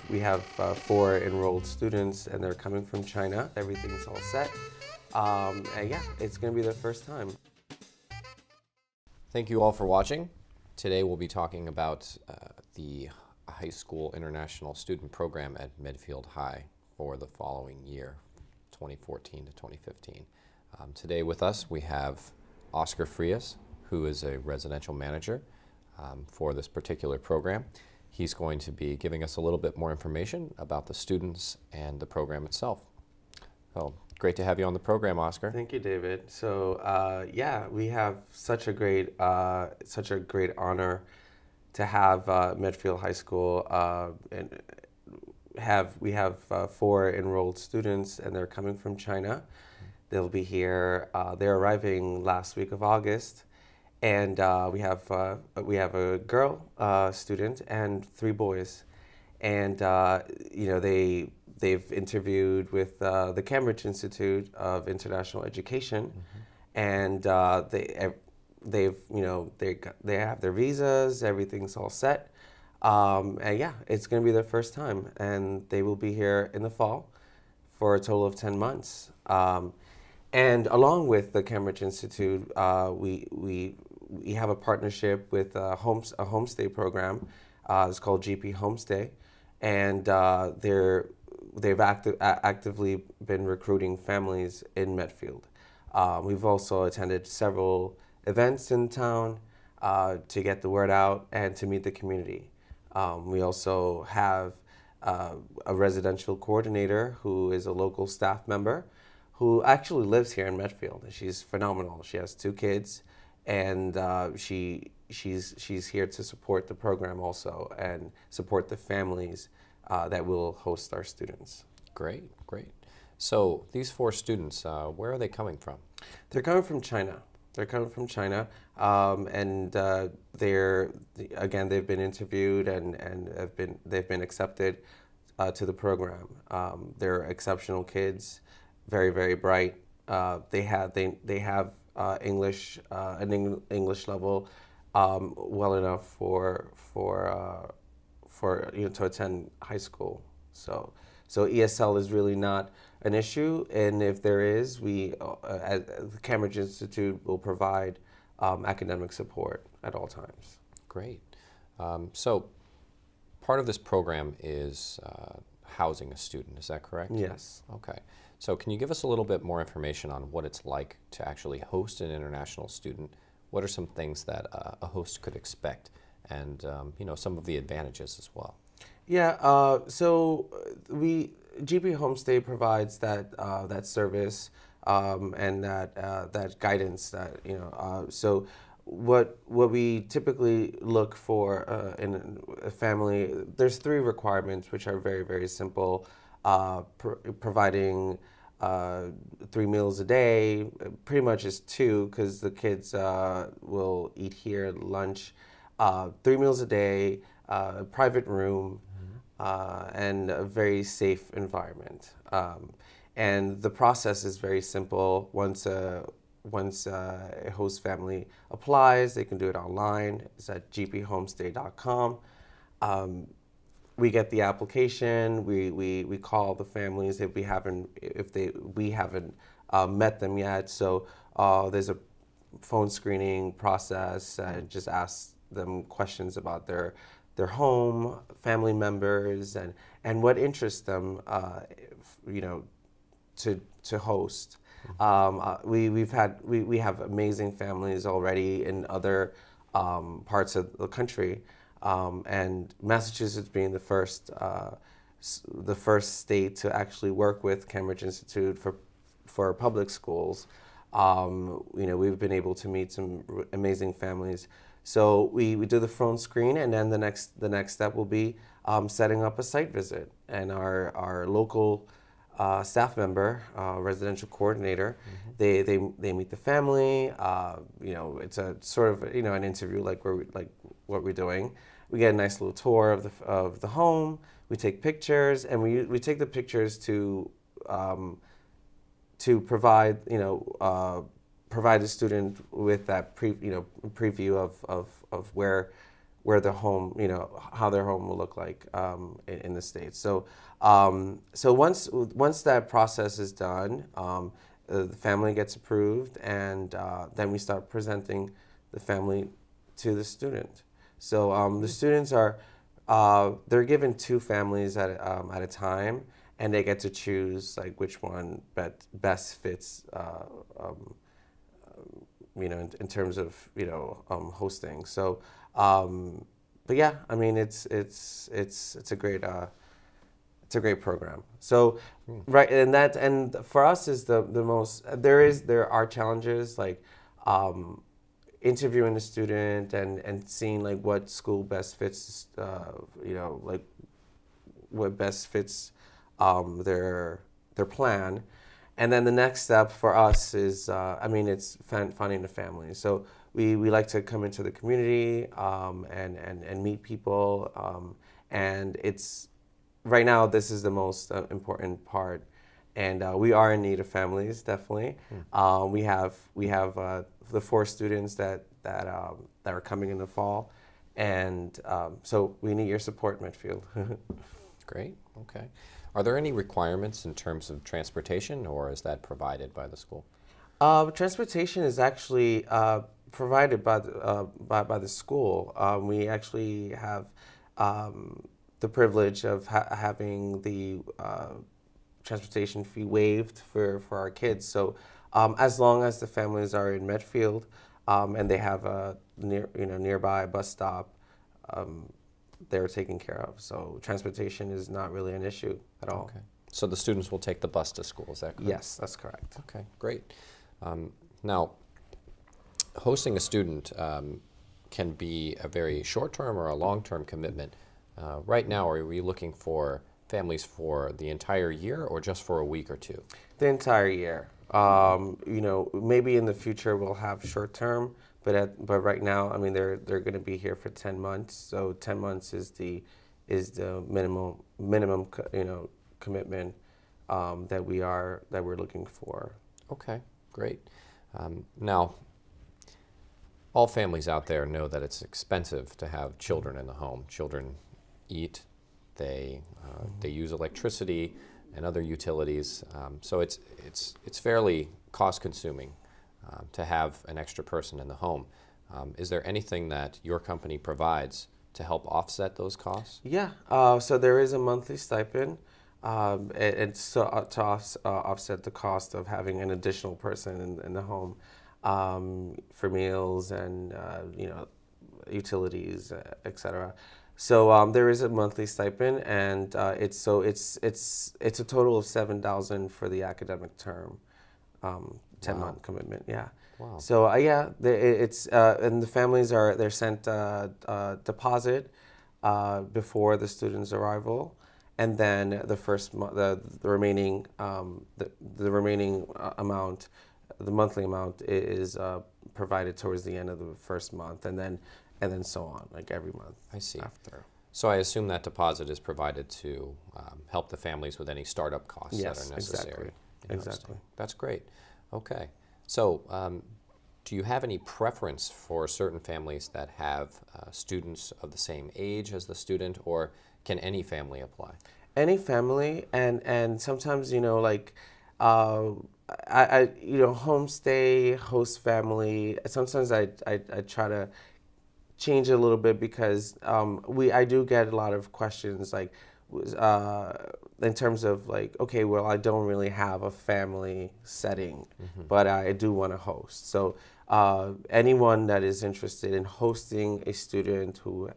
We have 4 enrolled students, and they're coming from China. Everything's all set. And yeah, it's going to be their first time. Thank you all for watching. Today we'll be talking about the high school international student program at Medfield High for the following year, 2014 to 2015. Today with us we have Oscar Frias, who is a residential manager for this particular program. He's going to be giving us a little bit more information about the students and the program itself. So, great to have you on the program, Oscar. Thank you, David. So yeah, we have such a great honor to have Medfield High School and we have 4 enrolled students, and they're coming from China. They'll be here. They're arriving last week of August, and we have a girl student and 3 boys, and they've interviewed with the Cambridge Institute of International Education, and they have their visas. Everything's all set, and yeah, it's going to be their first time, and they will be here in the fall for a total of 10 months. And along with the Cambridge Institute, we have a partnership with a homestay program. It's called GP Homestay, and they've actively been recruiting families in Medfield. We've also attended several events in town to get the word out and to meet the community. We also have a residential coordinator who is a local staff member who actually lives here in Medfield. She's phenomenal. She has 2 kids, and she's here to support the program also and support the families that will host our students. Great, great. So these 4 students, where are they coming from? They're coming from China. And they've been interviewed and they've been accepted to the program. They're exceptional kids, very, very bright. They have English, an English level well enough for to attend high school. So ESL is really not an issue, and if there is, we at the Cambridge Institute will provide academic support at all times. Great. So part of this program is housing a student, is that correct? Yes. Okay. So can you give us a little bit more information on what it's like to actually host an international student? What are some things that a host could expect, and some of the advantages as well? Yeah. So GP Homestay provides that service and that guidance. So what we typically look for in a family, there's 3 requirements which are very, very simple. Providing 3 meals a day, pretty much is 2 because the kids will eat here at lunch. 3 meals a day, a private room, and a very safe environment. And the process is very simple. Once a host family applies, they can do it online. It's at gphomestay.com. We get the application. We call the families if we haven't met them yet. So there's a phone screening process. Just ask them questions about their home, family members, and what interests them, to host. We have amazing families already in other parts of the country. And Massachusetts being the first state to actually work with Cambridge Institute for public schools, we've been able to meet some amazing families. So we do the phone screen, and then the next step will be setting up a site visit. And our local staff member, residential coordinator, they meet the family. It's a sort of an interview like what we're doing. We get a nice little tour of the home. We take pictures, and we take the pictures to provide provide the student with that preview of where where the home, how their home will look like in the States. So so once that process is done, the family gets approved, and then we start presenting the family to the student. So the students are they're given two families at a time, and they get to choose like which one best fits in terms of hosting. So but yeah, I mean it's a great program. So right, and for us is the most there are challenges like interviewing the student and seeing like what school best fits like what best fits their plan. And then the next step for us is, it's finding the family. So we like to come into the community and meet people. And it's right now this is the most important part. And we are in need of families, definitely. We have the 4 students that are coming in the fall, and so we need your support, Medfield. Great. Okay. Are there any requirements in terms of transportation, or is that provided by the school? Transportation is actually provided by the school. We actually have the privilege of having the transportation fee waived for our kids. So as long as the families are in Medfield and they have a nearby bus stop, they're taken care of. So transportation is not really an issue at all. Okay. So the students will take the bus to school, is that correct? Yes, that's correct. Okay, great. Now, hosting a student can be a very short-term or a long-term commitment. Right now, are we looking for families for the entire year or just for a week or two? The entire year. Maybe in the future we'll have short-term, but right now, I mean, they're going to be here for 10 months. So 10 months is the minimum commitment that we're looking for. Okay, great. Now, all families out there know that it's expensive to have children in the home. Children eat, they use electricity and other utilities, so it's fairly cost-consuming to have an extra person in the home. Is there anything that your company provides to help offset those costs? Yeah, so there is a monthly stipend. It's to offset the cost of having an additional person in the home for meals and utilities, etc. So there is a monthly stipend, and it's a total of $7,000 for the academic term, 10-month commitment. Yeah. Wow. So it's and the families they're sent deposit before the student's arrival. And then the remaining amount, the monthly amount, is provided towards the end of the first month, and then so on, like every month. I see. After. So I assume that deposit is provided to help the families with any startup costs that are necessary. Exactly. That's great. Okay. So do you have any preference for certain families that have students of the same age as the student, or can any family apply? Any family, and sometimes homestay, host family. Sometimes I try to change it a little bit because I do get a lot of questions like in terms of like, okay, well, I don't really have a family setting, but I do want to host. So anyone that is interested in hosting a student who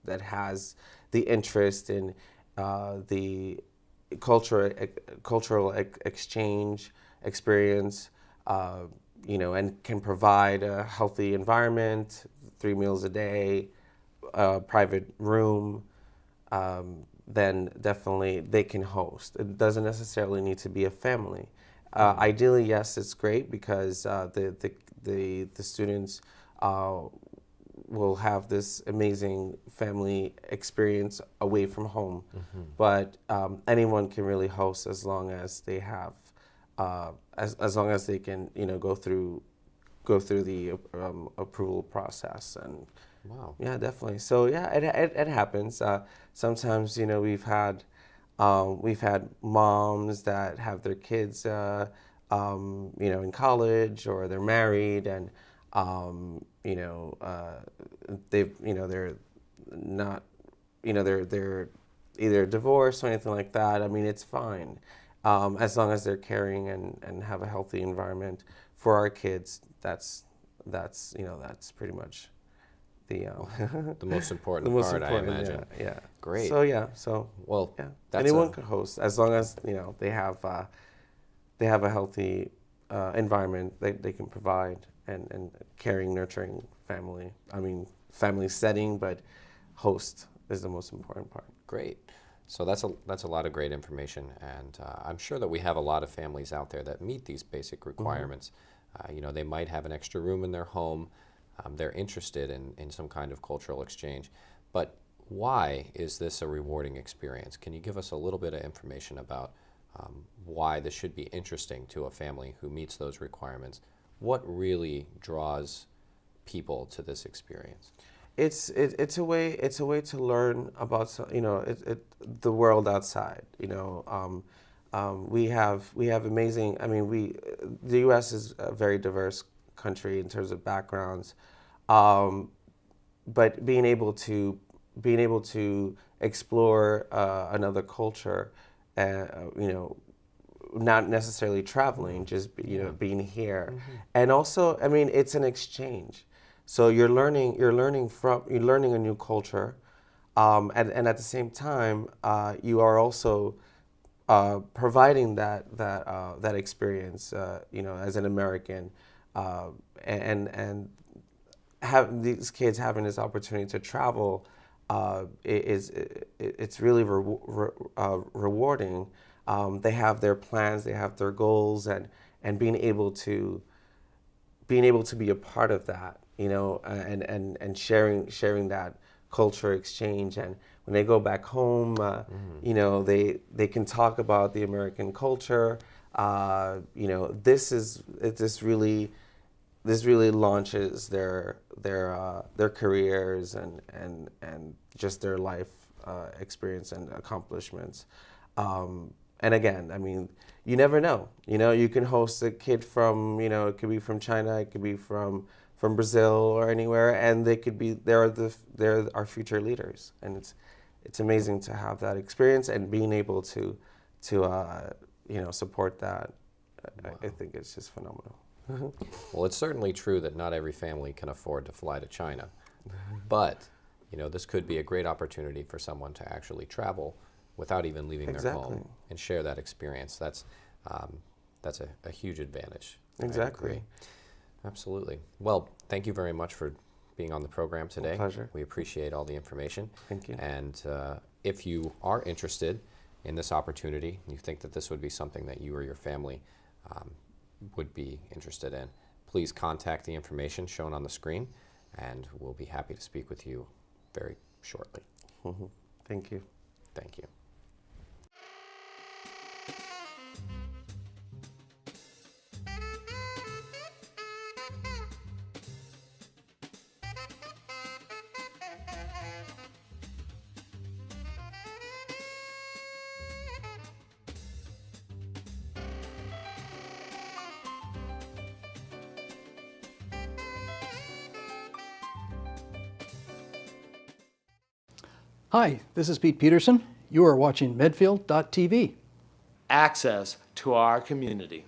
that has the interest in the cultural exchange experience, and can provide a healthy environment, 3 meals a day, a private room, then definitely they can host. It doesn't necessarily need to be a family. Ideally, yes, it's great because the students will have this amazing family experience away from home. But anyone can really host as long as they have, as long as they can, go through the approval process and Wow. Yeah, definitely. So yeah, it happens. Sometimes, you know, we've had moms that have their kids, you know, in college or they're married, and you know, they've, you know, they're not, you know, they're either divorced or anything like that. I mean, it's fine, as long as they're caring and have a healthy environment for our kids. That's you know, that's pretty much the The most important the most part, I important. imagine. Yeah. Great. So yeah. So Well, yeah. that's Anyone could host as long as, you know, they have a healthy environment they can provide, and caring, nurturing family. I mean, family setting, but host is the most important part. great. So that's a lot of great information, and I'm sure that we have a lot of families out there that meet these basic requirements. You know, they might have an extra room in their home. They're interested in some kind of cultural exchange. But why is this a rewarding experience? Can you give us a little bit of information about why this should be interesting to a family who meets those requirements? What really draws people to this experience? It's a way to learn about, you know, the world outside. You know, we have amazing. I mean, the U.S. is a very diverse country in terms of backgrounds, but being able to explore another culture, you know, not necessarily traveling, just, you know, being here, and also, I mean, it's an exchange. So you're learning a new culture, and at the same time, you are also providing that experience, you know, as an American, and have these kids having this opportunity to travel, it's really rewarding. They have their plans, they have their goals, and being able to be a part of that, you know, and sharing that culture exchange. And when they go back home, you know, they can talk about the American culture. You know, this really launches their careers and just their life experience and accomplishments. And again, I mean, you never know. You know, you can host a kid from, you know, it could be from China, it could be from Brazil or anywhere, and they're our future leaders. And it's amazing to have that experience and being able to you know, support that. Wow. I think it's just phenomenal. Well, it's certainly true that not every family can afford to fly to China, but you know, this could be a great opportunity for someone to actually travel without even leaving their home and share that experience. That's a huge advantage. Exactly. I agree. Absolutely. Well, thank you very much for being on the program today. My pleasure. We appreciate all the information. Thank you. And if you are interested in this opportunity, you think that this would be something that you or your family would be interested in, please contact the information shown on the screen, and we'll be happy to speak with you very shortly. Thank you. Thank you. Hi, this is Pete Peterson. You are watching Medfield.tv. Access to our community.